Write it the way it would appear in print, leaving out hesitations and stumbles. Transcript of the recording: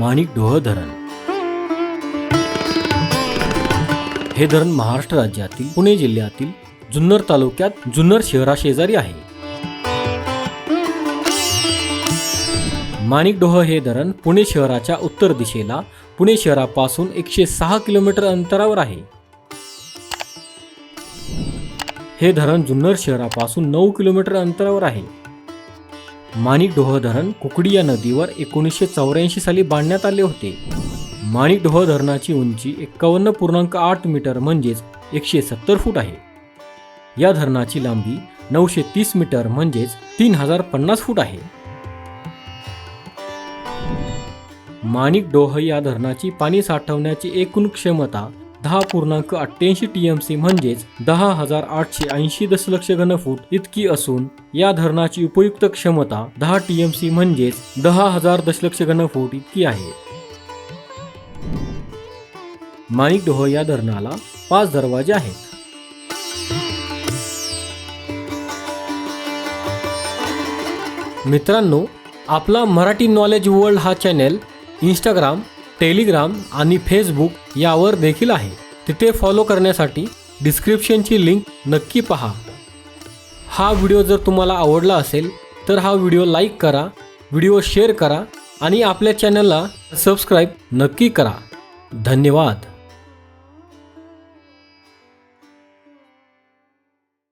माणिकडोह धरण. हे धरण महाराष्ट्र राज्यातील पुणे जिल्ह्यातील जुन्नर तालुक्यात जुन्नर शहराशेजारी आहे. माणिकडोह हे धरण पुणे शहराच्या उत्तर दिशेला पुणे शहरापासून 106 किलोमीटर अंतरावर आहे. हे धरण जुन्नर शहरापासून 9 किलोमीटर अंतरावर आहे. माणिकडोह धरण कुकडी या नदीवर 1984 साली बांधण्यात आले होते. माणिकडोह धरणाची उंची 51.8 मीटर म्हणजेच 170 फूट आहे. या धरणाची लांबी 930 मीटर म्हणजेच 3050 फूट आहे. माणिकडोह या धरणाची पाणी साठवण्याची एकूण क्षमता 10.88 TMC म्हणजेच 10,880 दशलक्ष घनफूट इतकी असून या धरणाची उपयुक्त क्षमता 10 TMC म्हणजेच 10,000 दशलक्ष घनफूट इतकी आहे. माणिकडोह या धरणाला 5 दरवाजे आहेत. मित्रांनो, आपला मराठी नॉलेज वर्ल्ड हा चॅनल इंस्टाग्राम, टेलिग्राम आणि फेसबुक यावर देखील आहे. तिथे फॉलो करण्यासाठी डिस्क्रिप्शनची लिंक नक्की पहा. हा व्हिडिओ जर तुम्हाला आवडला असेल तर हा व्हिडिओ लाईक करा, व्हिडिओ शेअर करा आणि आपल्या चॅनलला सबस्क्राईब नक्की करा. धन्यवाद.